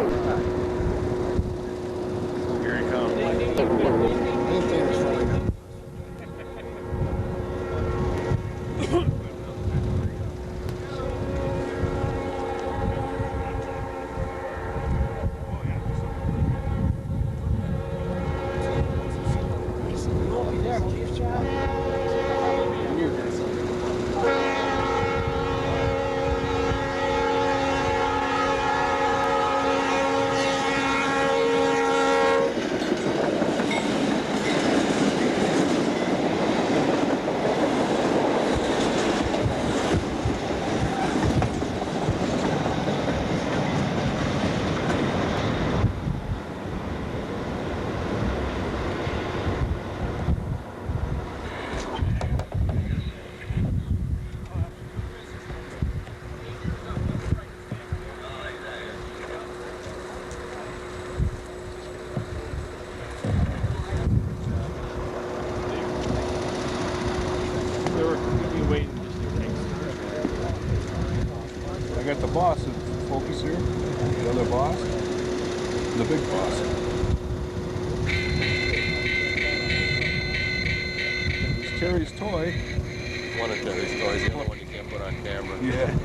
Here he comes. I got the boss in focus here, the other boss, the big boss. It's Terry's toy. One of Terry's toys, the other one you can't put on camera. Yeah.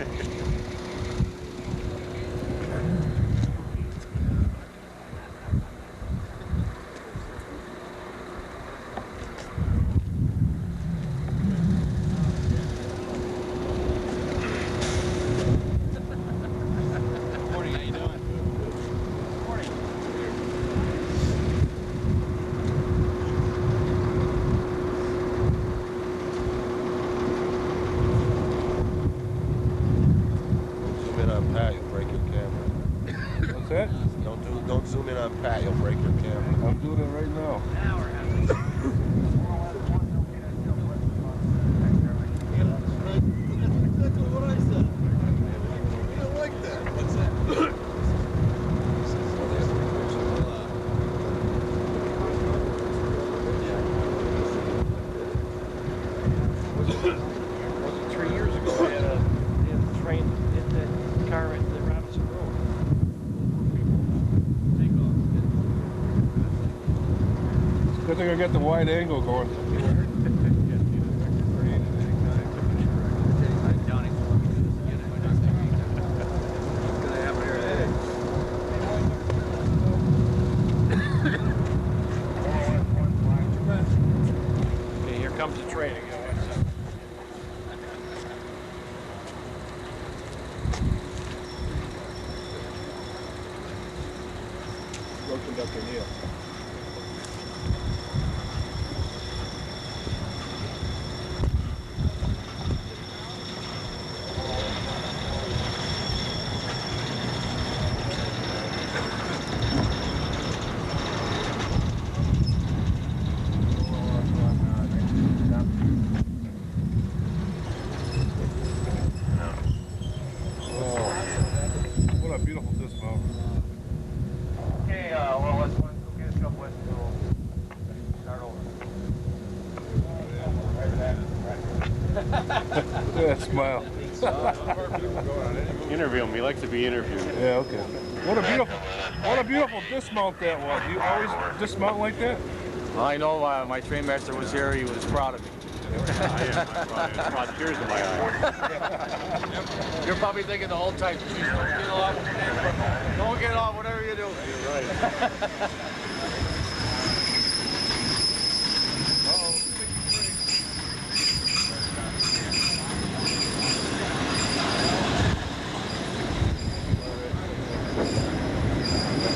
What's that? Don't zoom in on Pat, you'll break your camera. I'm doing it right now. Exactly what I said. You don't like that. What's that? Was it 3 years ago? I had a train hit the car at the Robinson Road. Good thing I got the wide angle going. Okay, here comes the train again. Road conductor Neil. What a beautiful dismount. Okay, well, let's go get us up with start over. Look at that smile. Interview him, he likes to be interviewed. Yeah, okay. What a beautiful dismount that was. You always dismount like that? I know my train master was here. He was proud of me. I brought tears to my eyes. You're probably thinking the whole time, "Geez, don't get off, whatever you do." You're right.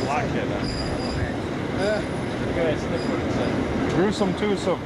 Blockhead, huh? Look at that sniffer inside. Gruesome twosome.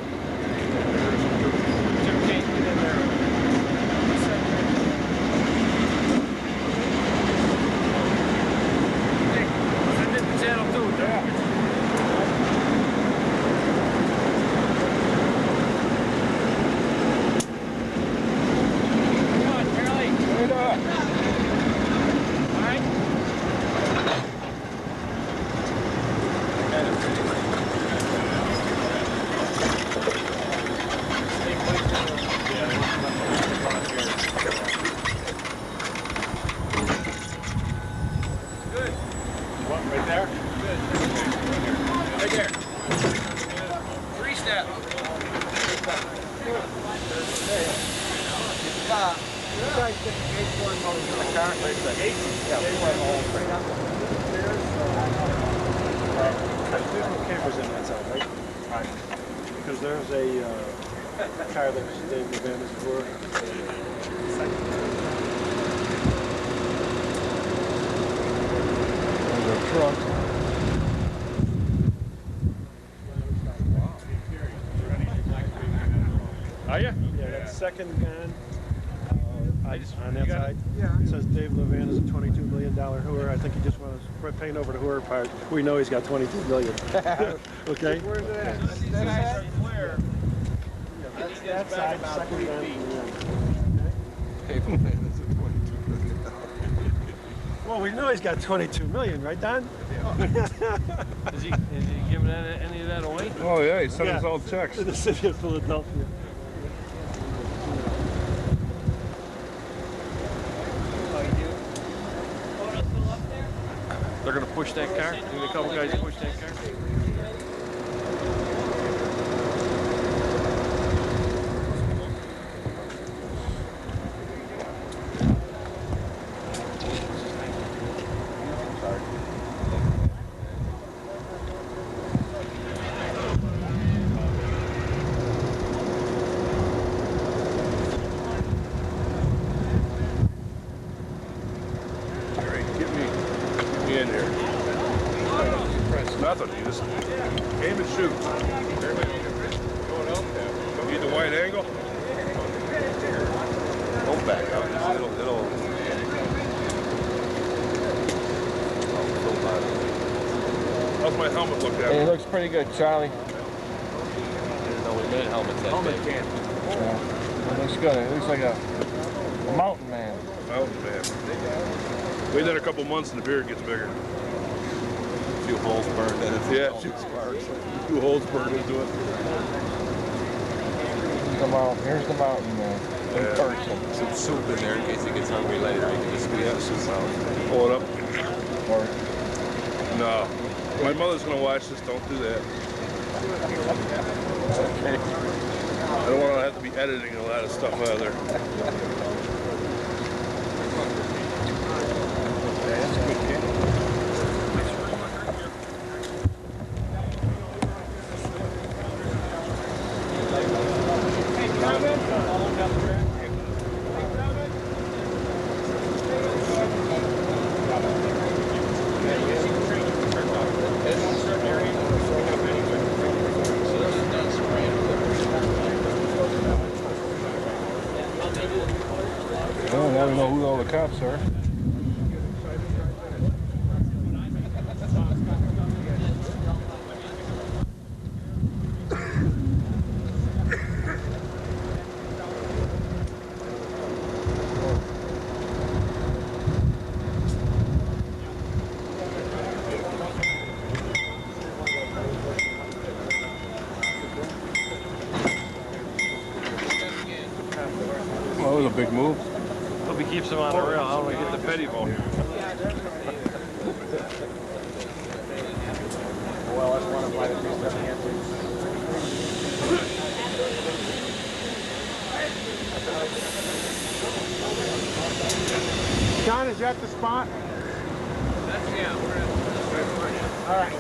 there? Good. Right there. 3-step. There's cameras in that side, right? Right. Because there's a car that's Dave Levan's for. There's a truck. Are you? Yeah, that second gun on that side. Yeah. It says Dave Levan is a $22 million hooer. I think he just wants to paint over the hooer part. We know he's got $22 million. Okay? Where's that? That's clear. That's that side, second gun. Dave Levan is a 22 million. Well, we know he's got $22 million, right, Don? Is he giving any of that away? Oh yeah, he sent us all checks. To the city of Philadelphia. They're going to push that car? Think a couple guys push that car? In here. Press nothing. You just aim and shoot. Need the wide angle. Don't back out. It'll. How's my helmet look at? It looks pretty good, Charlie. No, we made helmets that big. Yeah. It looks good. It looks like a mountain man. Mountain man. Wait then a couple months and the beard gets bigger. A few holes burned in it. Yeah, All the sparks. 2 holes burned into it. Here's the mountain man. In Yeah. person. Some soup in there in case he gets hungry later. He can just squeeze the soup out. Pull it up. Or No. My mother's gonna watch this. Don't do that. okay. I don't want to have to be editing a lot of stuff out of there. That's a good kid. Well, now we know who all the cops are. Well, that was a big move. Hope he keeps him on the rail. How do we get the petty bone? Well, that's one of my 3-step answers. John, is that the spot? That's, yeah, we're at All right.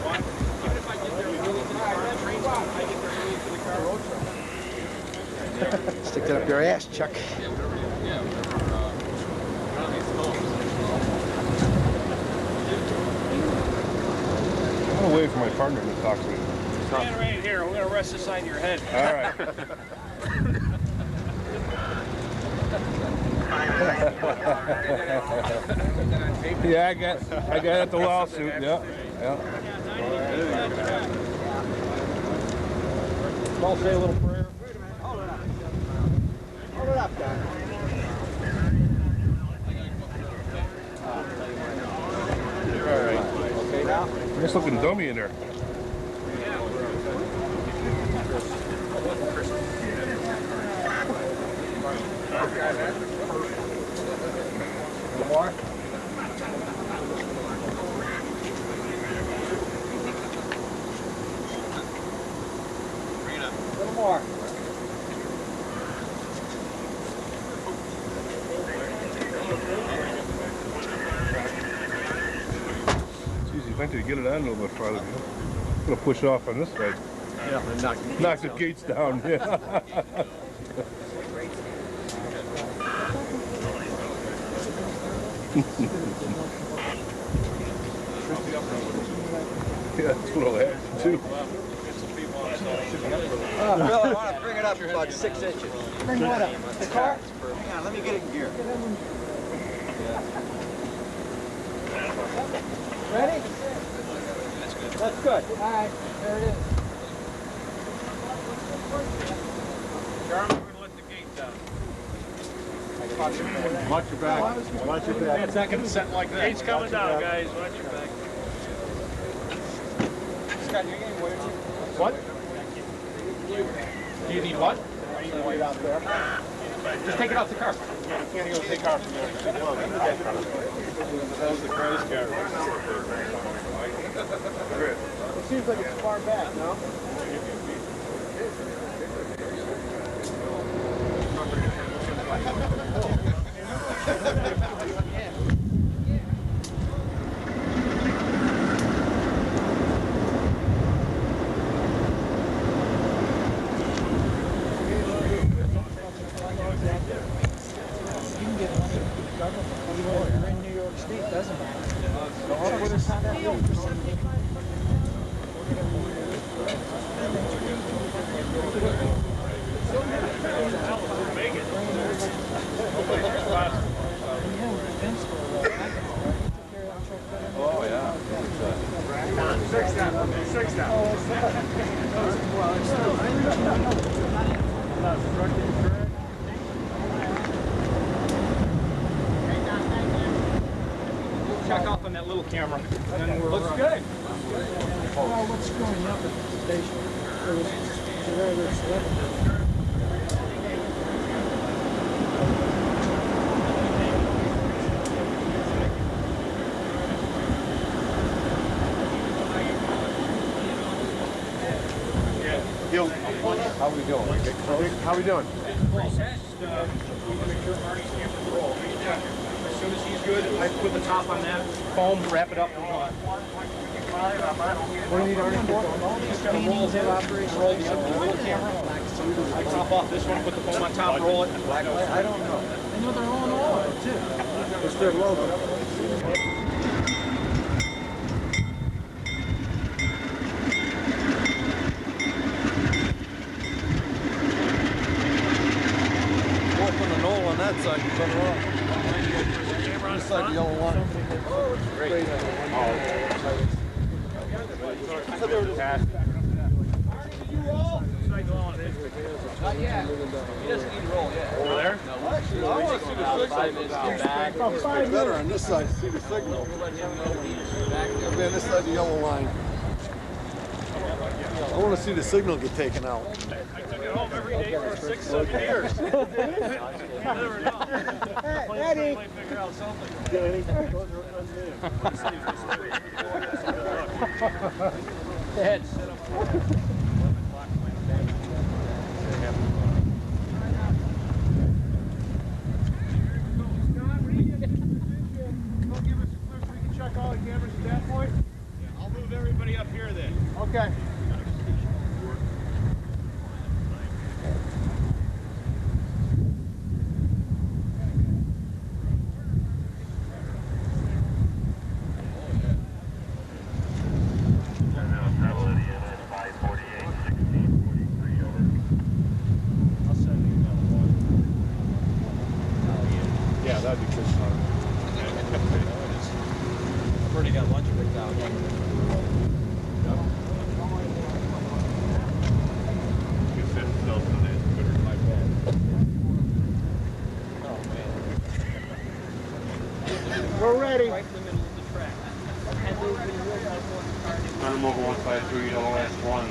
Even if I get there early to the car, train spot, I get there early to the car road truck. Stick that up your ass, Chuck. Yeah, whatever, around these stones. I'm gonna wait for my partner to talk to me. Stand right here. We're going to rest this on your head. All right. Yeah, I got it at the lawsuit. Yeah. I'll say a little prayer. Hold it up. Hold it up, guys. All right. Okay, now? Nice looking dummy in there. More? You think they'd get it on a little bit farther? I'm gonna push off on this side. Yeah, and Knock the gates down. Yeah. Yeah, that's what I'll have to do. Bill, I want to bring it up about 6 inches. Bring what up? The car? Hang on, let me get it in gear. Ready? That's good. All right, there it is. Charlie, we're gonna let the gate down. watch your back. Watch your back. It's not gonna set like that. Gate's coming down, guys. Watch your back. Scott, you're getting waited. What? Do you need what? Wait out there. Just take it off the car. You can't even take off from there. That was the credit card. It seems like it's far back, no? You're in New York State, doesn't matter. What is that? Oh, yeah. Check off on that little camera. And then we're looks good. Well, what's going up at the station? There was a regular celebrity. How we doing? How we doing? As soon as he's good, I put the top on that foam, wrap it up, and on. What do you need Arnie for? Just gotta roll the little camera. I top off this one, put the foam on top, roll it. I don't know. I know they're all in all, too. It's their logo. From the knoll on that side, you turn around. This side, the yellow line. Oh, it's great. Not yet. He doesn't need to roll yet. Over there? No. Actually, I want to see the signal. It's better on this side to see the signal. I'll be on this side of the yellow line. I want to see the signal get taken out. I took it home every day for 6, 7 years. You never know. Eddie. Might figure out something. Heads. Check all the cameras at that point. I'll move everybody up here then. Okay. Yeah, that'd be good. I've already got lunch picked out. We're ready. Right in the middle of the track. Thunder Mobile 153, LS1.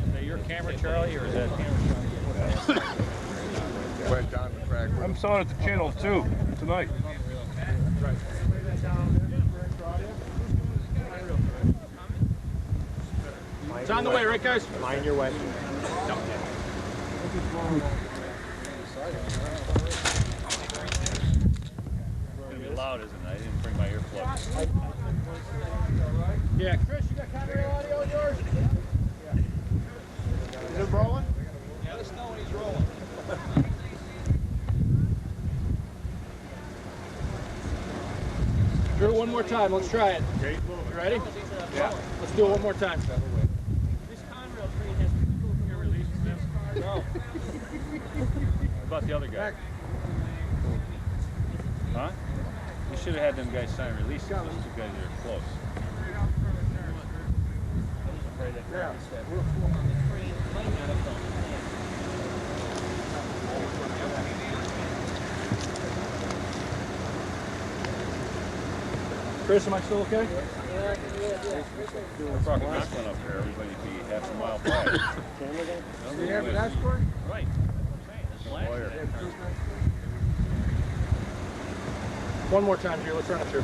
Is that your camera, Charlie, or is that camera? I'm selling it to Channel 2 tonight. Right. on the way, right, guys? Mind your way. Loud, isn't it? I didn't bring my earplugs. Yeah, Chris, you got Conrail audio in yours? Yeah. Is it rolling? Yeah, let us know when he's rolling. Drew, one more time. Let's try it. You ready? Yeah. Let's do it one more time. This Conrail train has people who are releasing this. No. What about the other guy? Huh? We should have had them guys sign releases. Those two guys are close. Chris, am I still okay? We're talking not going up there. Everybody be half a mile back. Do you have an escort? Right. Lawyer. One more time here. Let's run it through.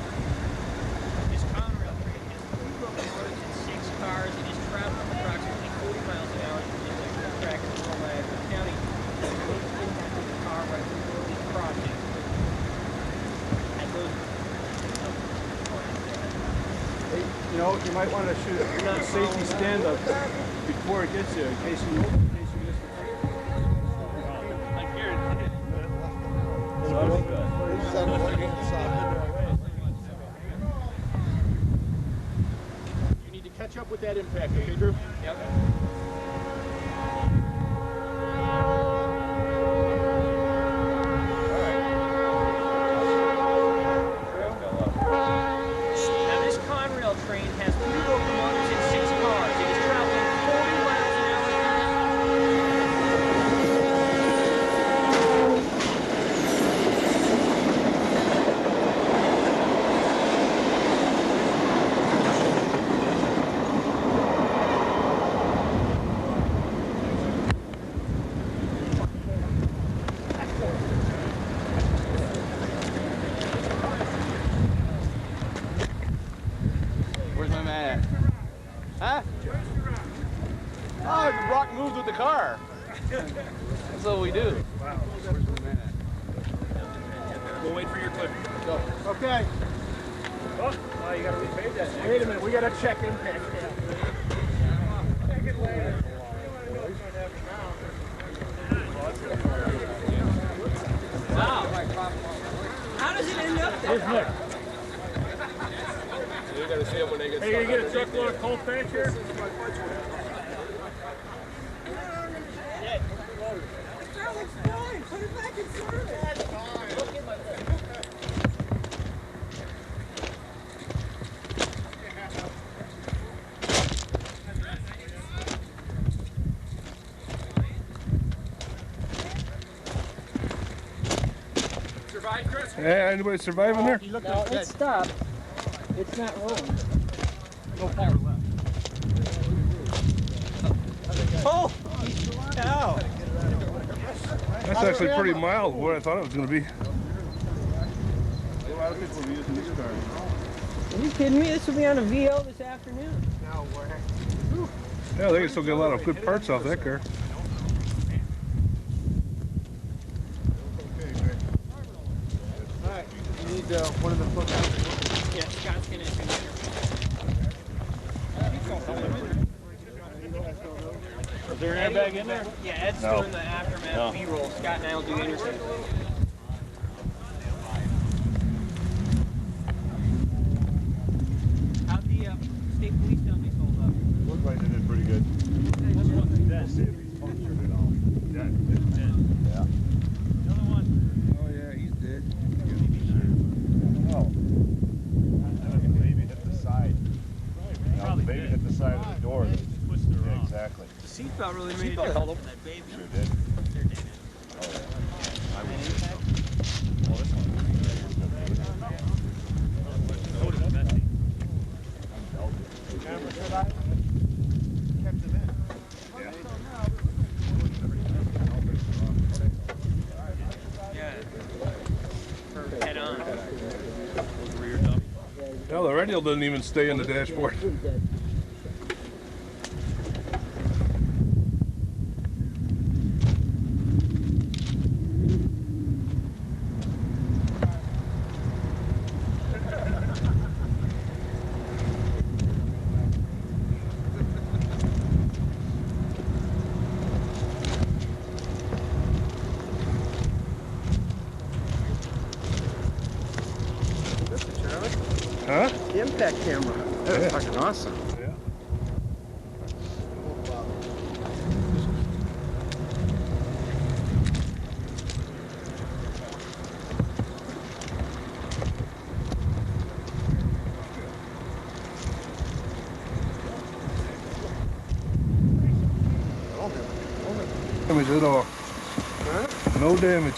This Conrail train has 3 locomotives and 6 cars. It is traveling approximately 40 miles an hour using the track in Niagara County. The most impact of the car right through this crossing. And those You know, you might want to shoot a safety stand-up before it gets there, in case you miss the train. Like here. You need to catch up with that impact, okay, Drew? Yep. Now this Conrail train has 3 locomotives and 6 cars. It is traveling 40 miles an hour. Where's my man at? Huh? Oh, the rock moves with the car. That's what we do. Wow. Where's my man at? We'll wait for your clip. Go. Okay. Oh, you got to repay that. Wait a minute. We got to check impact. How does it end up there? Here's Nick. You're gonna see them when they get Hey, you get a truckload of cold patch here? Put it back in service. Survive, Chris? Hey, anybody surviving there? No, it stopped. It's not rolling. No power left. Oh! Ow! That's actually pretty mild, what I thought it was going to be. Are you kidding me? This will be on a VO this afternoon. Yeah, they can still get a lot of good parts off that car. All right. You need one of the footnotes. Yeah, Scott's gonna do it. Is there an airbag in there? Yeah, Ed's No. doing the aftermath No. B-roll. Scott and I will do interviews. How'd the state police down there hold up? Looks like they did pretty good. Dead. See if he's punctured at all. Dead. Dead. Yeah. The other one. Oh yeah, he's dead. Oh. The baby hit the side. Now, the baby hit the side of the door. Yeah, exactly. The seatbelt really made a difference for that baby. Sure did. They're dead. Oh, yeah. I would say so. Well, this one. So did Betsy. Yeah. Head on. Rear dummy. No, the radio doesn't even stay in the dashboard. Huh? The impact camera. That was fucking awesome. Yeah. Damage at all. Huh? No damage.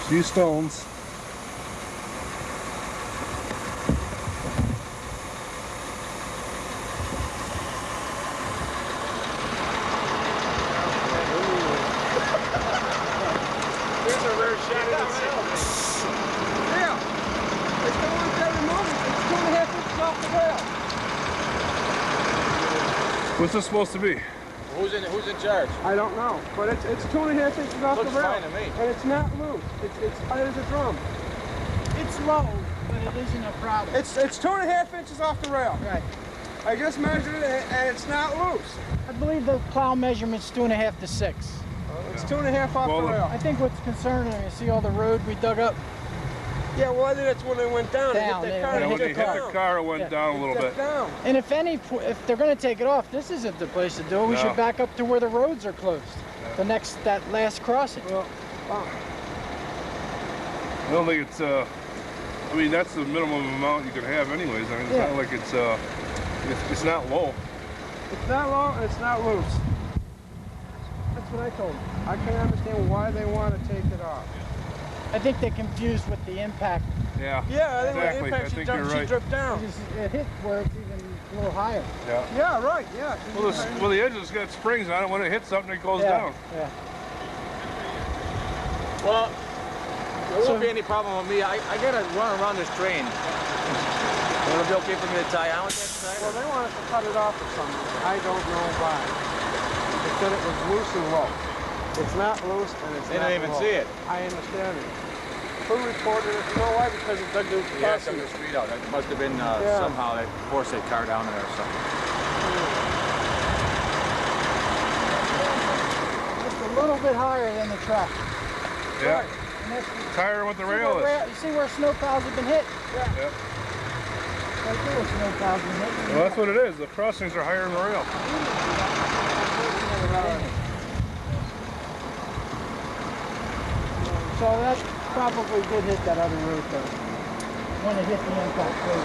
Few stones. Here's a rare shot of itself. Yeah. It's the one that removed it. It's 2.5 inches off the rail. What's this supposed to be? Who's in charge? I don't know, but it's 2.5 inches off Looks the rail. fine to me. And it's not loose. It's tight as a drum. It's low, but it isn't a problem. It's 2.5 inches off the rail. Right. I just measured it, and it's not loose. I believe the plow measurement's 2.5 to 6. It's 2.5 off the rail. I think what's concerning me, see all the road we dug up? Yeah, well, I think that's when they went down. Down, They hit yeah, that car. Yeah, when they hit hit the the car, it went down a little bit. Down. And if they're going to take it off, this isn't the place to do it. We No. should back up to where the roads are closed. That last crossing. Well, I don't think it's, I mean, that's the minimum amount you can have anyways. I mean, it's Yeah. not like it's not low. it's not low and it's not loose. That's what I told them. I can't understand why they want to take it off. I think they're confused with the impact. Yeah. Yeah, I think Exactly. when the impact, I think you're she right. dripped down. It hit where it's even a little higher. Yeah. Yeah, right, yeah. Well, the edge has got springs on it. When it hits something, it goes Yeah, down. yeah. Well, there won't be any problem with me. I gotta run around this train. Will it be okay for me to tie on with that side? Well, they wanted to cut it off or something. I don't know why. They said it was loose and low. It's not loose and it's They not didn't even low. see it. I understand it. Who reported it? You know why? Because it dug the Yeah, crossing. coming the street out. It must have been Yeah. somehow they forced that car down there or something. Just a little bit higher than the track. Yeah. And that's, It's higher than what the see rail where is. you see where snowplows have been hit? Yeah. Right there where snowplows have been hit. Well, that's what it is. The crossings are higher than the rail. So that probably did hit that other road though. When it hit the impact road.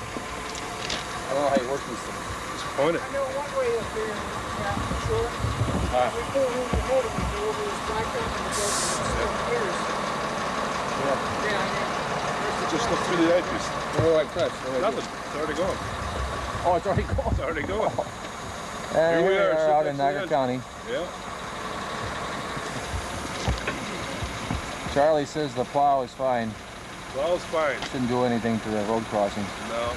I don't know how you work these things. Disappointed. I know one way up there, yeah, for sure. We pull in the motor, we go over this blacktop and it goes gears. Just look through the edges. Where do I press? Nothing. It's already going. Oh, it's already gone. It's already going. And Here we are, out sitting in next to the Niagara edge. County. Yeah. Charlie says the plow is fine. Plow's fine. Shouldn't do anything to the road crossing. No.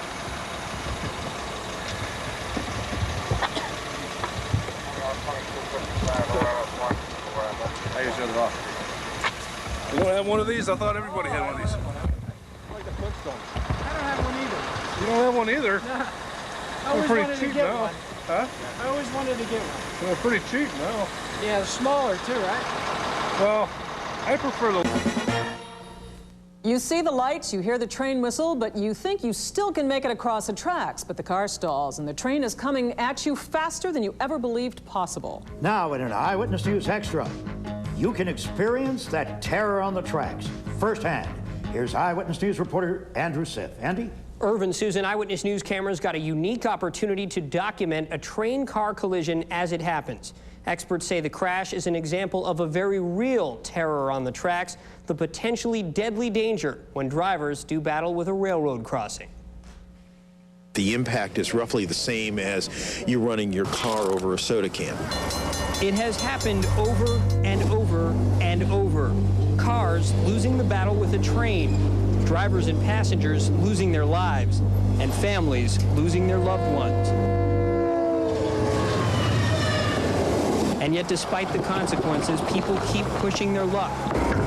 I just shut it off. You don't have one of these? I thought everybody had one of these. Like the Flintstones. I don't have one either. You don't have one either. I always pretty wanted to cheap get now. one. Huh? I always wanted to get one. They're pretty cheap now. Yeah, they're smaller too, right? Well, I prefer the... You see the lights, you hear the train whistle, but you think you still can make it across the tracks, but the car stalls and the train is coming at you faster than you ever believed possible. Now in an Eyewitness News Extra, you can experience that terror on the tracks firsthand. Here's Eyewitness News reporter Andrew Siff. Andy? Irvin, Susan, Eyewitness News cameras got a unique opportunity to document a train-car collision as it happens. Experts say the crash is an example of a very real terror on the tracks, the potentially deadly danger when drivers do battle with a railroad crossing. The impact is roughly the same as you running your car over a soda can. It has happened over and over and over. Cars losing the battle with a train, drivers and passengers losing their lives, and families losing their loved ones. And yet, despite the consequences, people keep pushing their luck.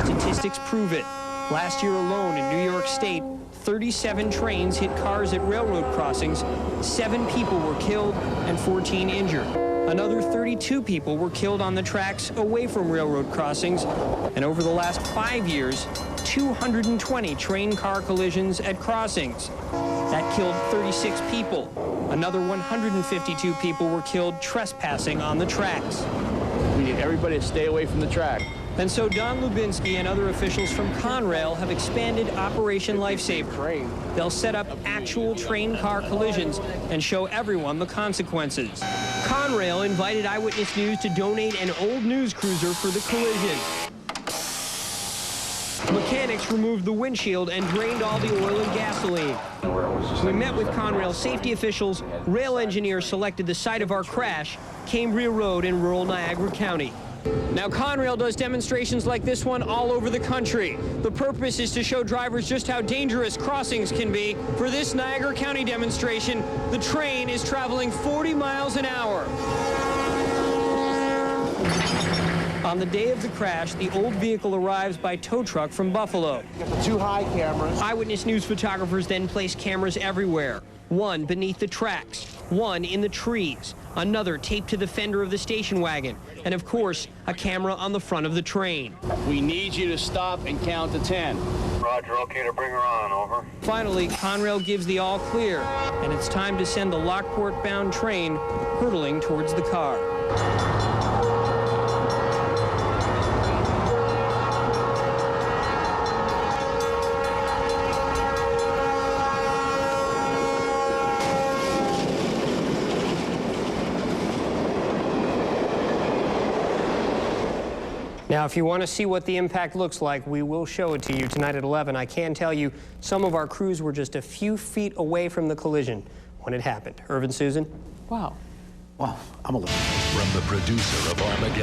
Statistics prove it. Last year alone in New York State, 37 trains hit cars at railroad crossings. 7 people were killed and 14 injured. Another 32 people were killed on the tracks away from railroad crossings. And over the last 5 years, 220 train-car collisions at crossings. That killed 36 people. Another 152 people were killed trespassing on the tracks. We need everybody to stay away from the track. And so Don Lubinsky and other officials from Conrail have expanded Operation Lifesaver. They'll set up actual train-car collisions and show everyone the consequences. Conrail invited Eyewitness News to donate an old news cruiser for the collision. Mechanics removed the windshield and drained all the oil and gasoline. We met with Conrail safety officials. Rail engineers selected the site of our crash, Cambria Road in rural Niagara County. Now, Conrail does demonstrations like this one all over the country. The purpose is to show drivers just how dangerous crossings can be. For this Niagara County demonstration, the train is traveling 40 miles an hour. On the day of the crash, the old vehicle arrives by tow truck from Buffalo. Got the 2 high cameras. Eyewitness News photographers then place cameras everywhere. One beneath the tracks, one in the trees, another taped to the fender of the station wagon, and of course, a camera on the front of the train. We need you to stop and count to 10. Roger, okay to bring her on, over. Finally, Conrail gives the all clear, and it's time to send the Lockport-bound train hurtling towards the car. Now, if you want to see what the impact looks like, we will show it to you tonight at 11. I can tell you some of our crews were just a few feet away from the collision when it happened. Irvin, Susan? Wow. Well, I'm a little... From the producer of Armageddon.